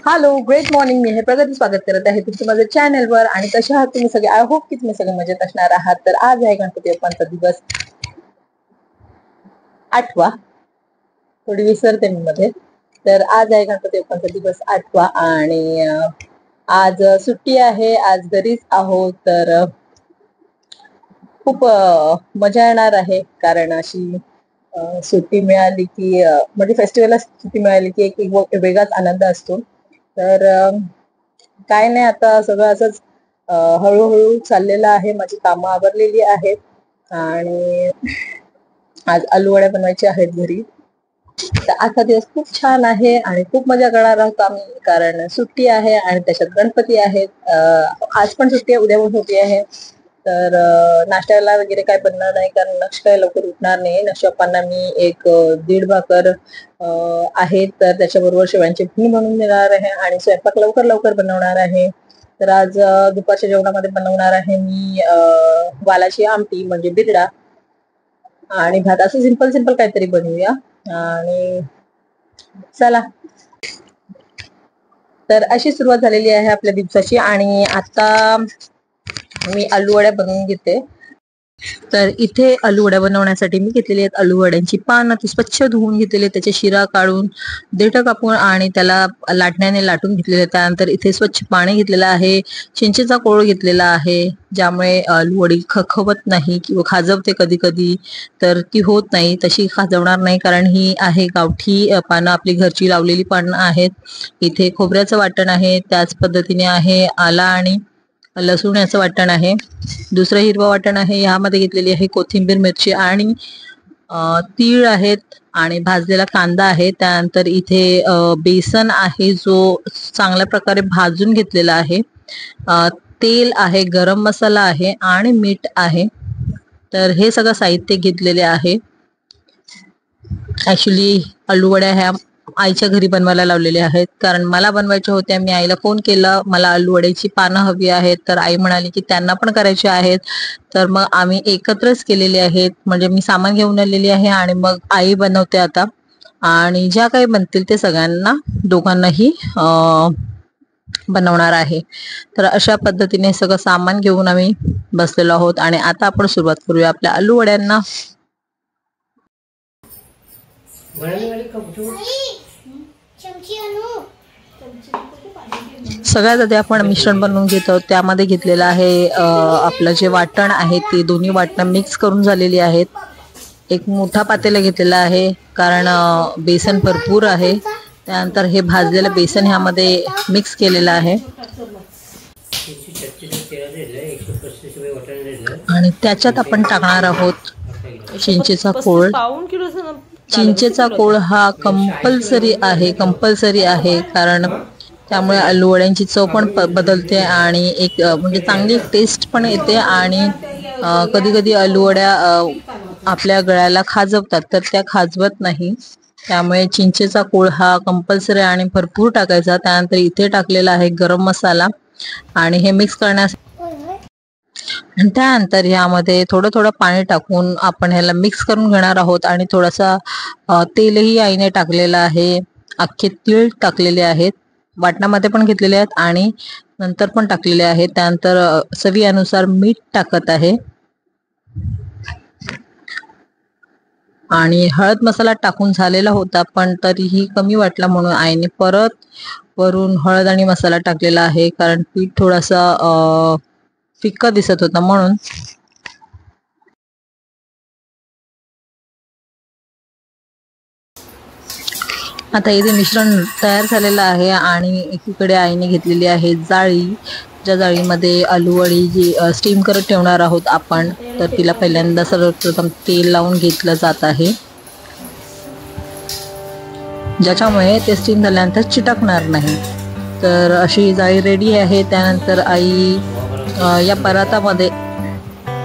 Hello, great morning. मी हे प्रगती स्वागत करत आहे तुमचं माझ्या चॅनलवर. आणि कशा आहात तुम्ही सगळे? आय होप की तुम्ही सगळे मजेत असणार आहात. तर आज आहे गणपती बाप्पांचा दिवस 8वा. थोडी विसरते मी मध्ये. तर आज आहे गणपती बाप्पांचा दिवस 8वा आणि आज सुट्टी आहे. आज घरीच आहोत. तर खूप मजा येणार आहे, कारण अशी सुट्टी मिळाली की म्हणजे फेस्टिवलला सुट्टी मिळाली की एक वेगळाच आनंद असतो. तर काय नाही, आता सगळं असंच हळूहळू चाललेलं आहे. माझी कामं आवरलेली आहेत आणि आज आलू वड्या बनवायच्या आहेत घरी. तर आजचा दिवस खूप छान आहे आणि खूप मजा करणार आहोत आम्ही, कारण सुट्टी आहे आणि त्याच्यात गणपती आहेत. आज पण सुट्टी आहे, उद्या पण सुट्टी आहे. तर नाश्त्याला वगैरे काय बनणार नाही, कारण नक्ष काय लवकर उठणार नाही. नक्ष पप्पांना मी एक दीड भाकर आहेत, तर त्याच्याबरोबर शेवयांची फुल बनवून देणार आहे आणि स्वयंपाक लवकर लवकर बनवणार आहे. तर आज दुपारच्या जेवणामध्ये बनवणार आहे मी वालाची आमटी म्हणजे बिरडा आणि भात. असं सिंपल सिंपल काहीतरी बनवूया. आणि चला, तर अशी सुरुवात झालेली आहे आपल्या दिवसाची. आणि आता मी आलू वड्या बनवून घेते. तर इथे आलू वड्या बनवण्यासाठी मी घेतलेली आहेत आलू वड्यांची पानं. ती स्वच्छ धुवून घेतलेली, त्याचे शिरा काढून देठ कापून आणि त्याला लाटण्याने लाटून घेतलेले. त्यानंतर इथे स्वच्छ पाणी घेतलेलं आहे, चिंचेचा कोळ घेतलेला आहे, ज्यामुळे आलू वडी खवत नाही किंवा खाजवते कधी कधी, तर ती होत नाही, तशी खाजवणार नाही, कारण ही आहे गावठी पानं, आपली घरची लावलेली पानं आहेत. इथे खोबऱ्याचं वाटण आहे, त्याच पद्धतीने आहे आला आणि लसूण याचं वाटण आहे. दुसरं हिरवं वाटण आहे, यामध्ये घेतलेली आहे कोथिंबीर, मिरची आणि तीळ आहेत आणि भाजलेला कांदा आहे. त्यानंतर इथे बेसन आहे, जो चांगल्या प्रकारे भाजून घेतलेला आहे. तेल आहे, गरम मसाला आहे आणि मीठ आहे. तर हे सगळं साहित्य घेतलेले आहे. ऍक्च्युली आलू वड्या ह्या आईच्या घरी बनवायला लावलेल्या आहेत, कारण मला बनवायच्या होत्या. मी आईला फोन केला, मला आलू वड्याची पानं हवी आहेत, तर आई म्हणाली की त्यांना पण करायचे आहेत. तर मग आम्ही एकत्रच केलेले आहेत, म्हणजे मी सामान घेऊन आलेली आहे आणि मग आई बनवते आता. आणि ज्या काही बनतील ते सगळ्यांना दोघांनाही बनवणार आहे. तर अशा पद्धतीने सगळं सामान घेऊन आम्ही बसलेलो आहोत आणि आता आपण सुरुवात करूया आपल्या आलू वड्यांना. सगळ्यात आधी आपण मिश्रण बनवून घेतो. त्यामध्ये घेतलेलं आहे आपलं जे वाटण आहे, ते दोन्ही वाटणं मिक्स करून झालेली आहेत. एक मोठा पातेला घेतलेला आहे, कारण बेसन भरपूर आहे. त्यानंतर हे भाजलेलं बेसन ह्यामध्ये मिक्स केलेलं आहे आणि त्याच्यात आपण टाकणार आहोत चिंचेचा कोळ. चिंचेचा कोळ हा कंपल्सरी आहे, कारण त्यामुळे आलू वड्यांची चव पण बदलते आणि एक म्हणजे चांगली टेस्ट पण येते. आणि कधी कधी आलू वड्या आपल्या गळ्याला खाजवतात, तर त्या खाजवत नाही. त्यामुळे चिंचेचा कोळ हा कंपल्सरी आणि भरपूर टाकायचा. त्यानंतर इथे टाकलेला आहे गरम मसाला आणि हे मिक्स करण्यास. त्यानंतर यामध्ये थोडं थोडं पाणी टाकून आपण ह्याला मिक्स करून घेणार आहोत. आणि थोडासा तेलही आईने टाकलेलं आहे, अख्खे तीळ टाकलेले आहेत, वाटणामध्ये पण घेतलेले आहेत आणि नंतर पण टाकलेले आहेत. त्यानंतर चवीनुसार मीठ टाकत आहे आणि हळद मसाला टाकून झालेला होता, पण तरीही कमी वाटला म्हणून आईने परत वरून हळद आणि मसाला टाकलेला आहे, कारण पीठ थोडासा फिक्का दिसत होता म्हणून. आता इथे मिश्रण तयार झालेलं आहे आणि एकीकडे आईने घेतलेली आहे जाळी, ज्या जाळीमध्ये आलू वडी जी स्टीम करत ठेवणार आहोत आपण. तर तिला पहिल्यांदा सर्वप्रथम तेल लावून घेतलं जात आहे, ज्याच्यामुळे ते स्टीम झाल्यानंतर चिटकणार नाही. तर अशी जाळी रेडी आहे. त्यानंतर आई या परातामध्ये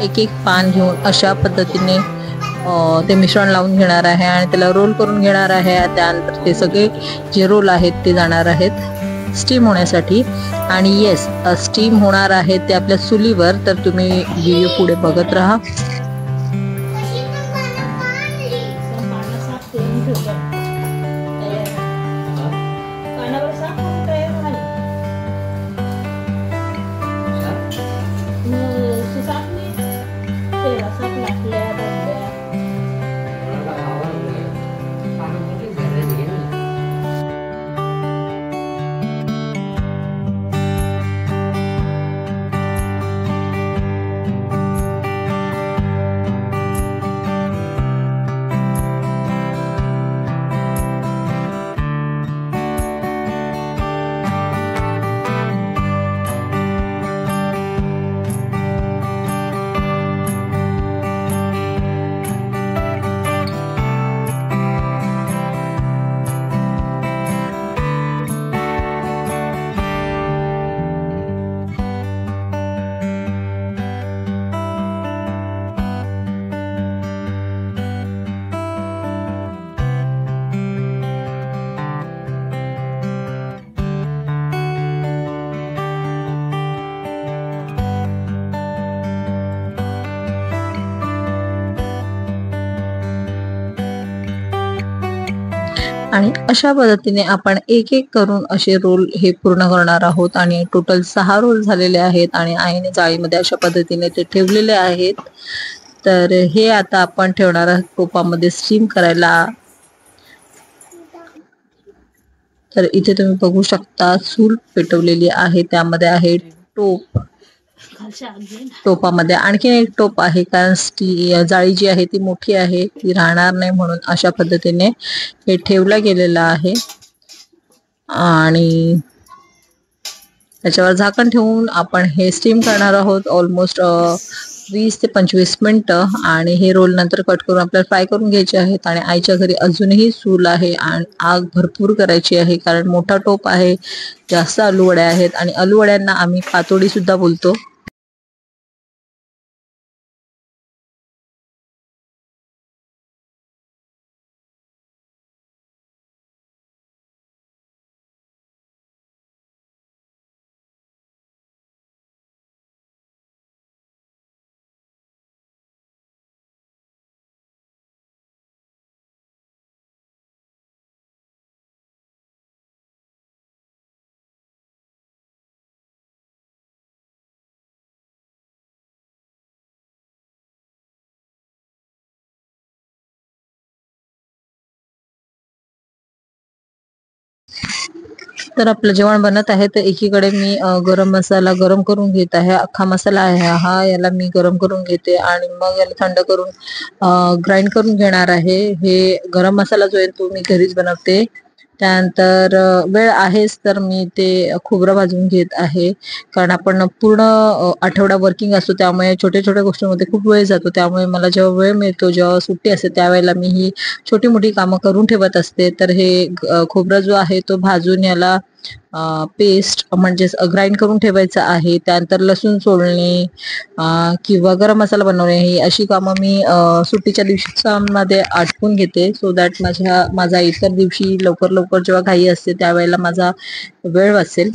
एक एक पान घेऊन अशा पद्धतीने ते मिश्रण लावून घेणार आहे आणि त्याला रोल करून घेणार आहे. त्यानंतर ते सगळे जे रोल आहेत ते जाणार आहेत स्टीम होण्यासाठी. आणि येस, स्टीम होणार आहे ते आपल्या चुलीवर. तर तुम्ही व्हिडिओ पुढे बघत राहा. आणि अशा पद्धतीने आपण एक एक करून असे रोल हे पूर्ण करणार आहोत आणि टोटल 6 रोल झालेले आहेत आणि आईने जाळीमध्ये अशा पद्धतीने ते ठेवलेले आहेत. तर हे आता आपण ठेवणार आहोत टोपामध्ये स्टीम करायला. तर इथे तुम्ही बघू शकता चूल पेटवलेली आहे, त्यामध्ये आहे टोप. टोपामध्ये आणखी एक टोप आहे कारण जाळी जी आहे ती मोठी आहे, ती राहणार नाही म्हणून अशा पद्धतीने हे ठेवलं गेलेलं आहे. आणि त्याच्यावर झाकण ठेवून आपण हे स्टीम करणार आहोत ऑलमोस्ट 20 ते 25 मिनिटं. आणि हे रोल नंतर कट करून आपल्याला फ्राय करून घ्यायचे आहेत. आणि आईच्या घरी अजूनही चूल आहे आणि आग भरपूर करायची आहे कारण मोठा टोप आहे, जास्त आलूवड्या आहेत आणि आलूवड्यांना आम्ही पातोडी सुद्धा बोलतो. तर आपलं जेवण बनत आहे. तर एकीकडे मी गरम मसाला गरम करून घेत आहे. अख्खा मसाला आहे हा, याला मी गरम करून घेते आणि मग याला थंड करून ग्राइंड करून घेणार आहे. हे गरम मसाला जो आहे तो मी घरीच बनवते. त्यानंतर वेळ आहेच तर मी ते खोबरं भाजून घेत आहे कारण आपण पूर्ण आठवडा वर्किंग असतो, त्यामुळे छोट्या छोट्या गोष्टींमध्ये खूप वेळ जातो. त्यामुळे मला जेव्हा वेळ मिळतो, जेव्हा सुट्टी असते, त्यावेळेला मी ही छोटी मोठी कामं करून ठेवत असते. तर हे खोबरं जो आहे तो भाजून याला पेस्ट म्हणजेच ग्राइंड करून ठेवायचं आहे. त्यानंतर लसूण सोलणे किंवा गरम मसाला बनवणे ही अशी कामं मी सुट्टीच्या दिवसांमध्ये आटपून घेते, सो दॅट माझा इतर दिवशी लवकर लवकर जेव्हा घाई असते त्यावेळेला माझा वेळ वाचेल.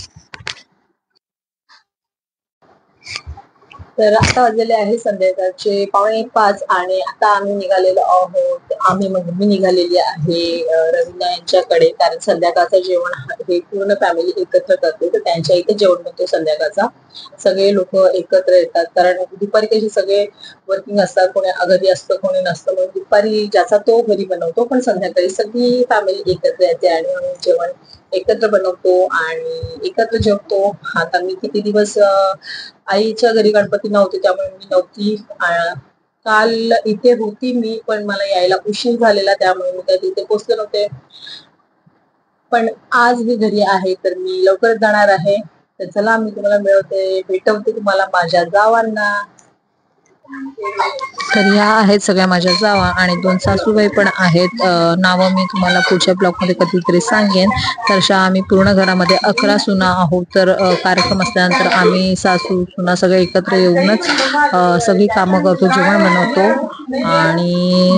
तर आता वाजलेले आहे संध्याकाळचे 4:45 आणि आता आम्ही निघालेलो आहोत. म्हणजे मी निघालेली आहे रवींद्र यांच्याकडे, कारण संध्याकाळचं जेवण हे पूर्ण फॅमिली एकत्र करते. तर त्यांच्या इथे जेवण बनतो संध्याकाळचा. सगळे लोक एकत्र येतात कारण दुपारी कशी सगळे वर्किंग असतात, कोणी घरी असतं कोणी नसतं, म्हणून दुपारी ज्याचा तो घरी बनवतो, पण संध्याकाळी सगळी फॅमिली एकत्र येते आणि आम्ही जेवण एकत्र बनवतो आणि एकत्र जेवतो. आता मी किती दिवस आईच्या घरी गणपती नव्हते त्यामुळे मी नव्हती. काल इथे होती मी, पण मला यायला उशीर झालेला त्यामुळे मी त्या तिथे पोहोचले नव्हते. पण आज मी घरी आहे तर मी लवकरच जाणार आहे. तर चला मी तुम्हाला भेटवते तुम्हाला माझ्या जावांना. तर या आहेत सगळ्या माझ्या जावा आणि 2 सासूबाई पण आहेत. नावं मी तुम्हाला पुढच्या ब्लॉगमध्ये कधीतरी सांगेन. तर आम्ही पूर्ण घरामध्ये 11 सुना आहोत. तर कार्यक्रम असल्यानंतर आम्ही सासू सुना सगळे एकत्र येऊनच सगळी कामं करतो, जेवण बनवतो. आणि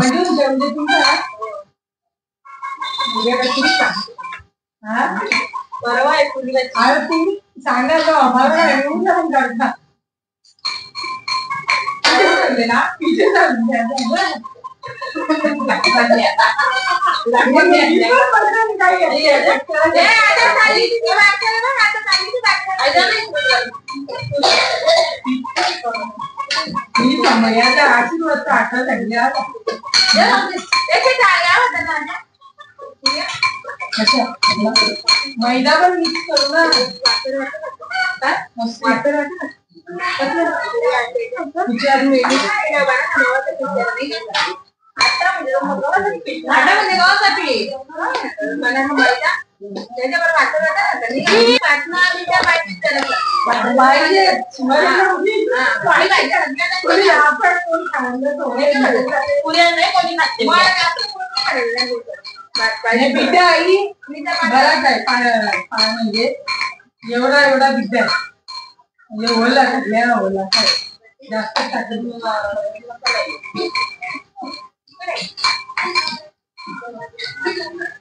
मैदा पण मिक्स करू ना, बिड्या आई बराच आहे. म्हणजे एवढा एवढा बिड्या म्हणजे ओला घातल्या ओला जास्त टाकत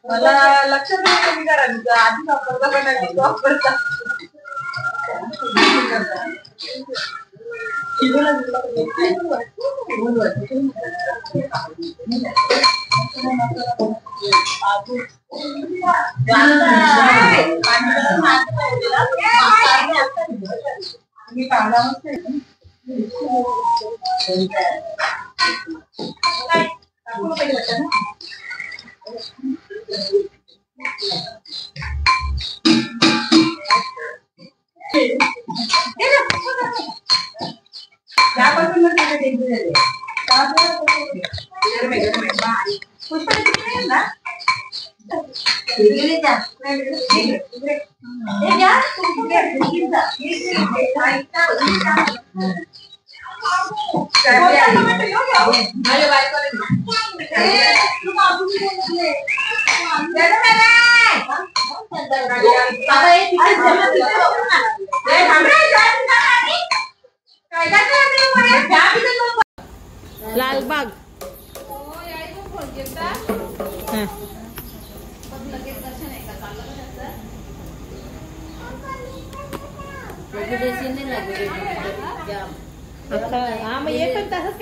मला लक्षात नाही करायचं आधी वापरता पण वापरता. लालबाग हा मग एक पण तसंच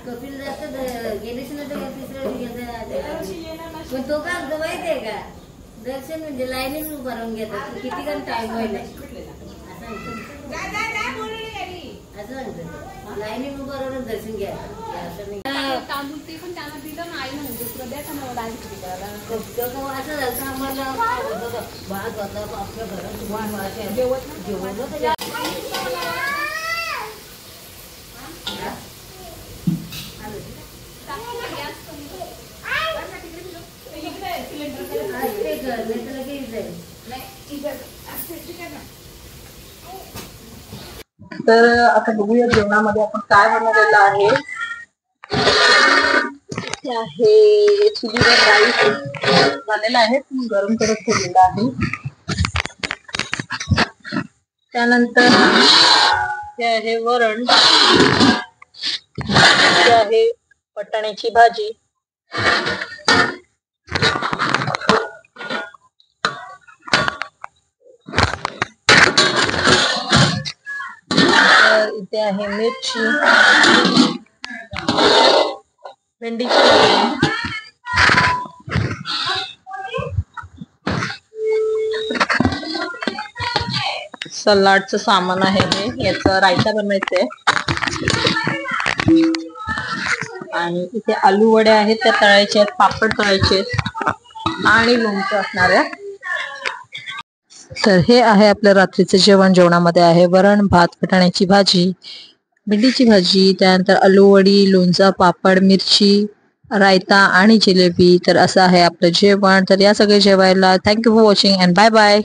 कपिल जास्त गेल्याशी ना पण तो का माहितीये का दर्शन म्हणजे लाईनीत उभं राहून घेतात किती पण टाइम होईल असं म्हणतो लाईनीत उभं राहून दर्शन घ्या तांदूळ ते पण त्यांना दिलं नाही म्हणजे तुला द्या का ना असं झालं आम्हाला भात होता आपल्या घरात जेवण तर आता बघूया जेवणामध्ये आपण काय बनवलेलं आहे. ते आहे चुलीवर राईस झालेला आहे, गरम करत ठेवलेला आहे. त्यानंतर ते आहे वरण, ते आहे वाटाण्याची भाजी, इथे आहे मिरची, भेंडीची भाजी, सलाडचं सामान आहे हे, याचा रायता बनवायचंय. आणि इथे आलू वड्या आहेत त्या तळायचे आहेत, पापड तळायचे आहेत आणि लोणचं असणार आहे. तर हे आहे आपलं रात्रीचं जेवण. जेवणामध्ये आहे वरण, भात, वाटाण्याची भाजी, भेंडीची भाजी, त्यानंतर आलू वडी, लोणचं, पापड, मिरची, रायता आणि जिलेबी. तर असं आहे आपलं जेवण. तर या सगळे जेवायला thank you for watching and bye bye.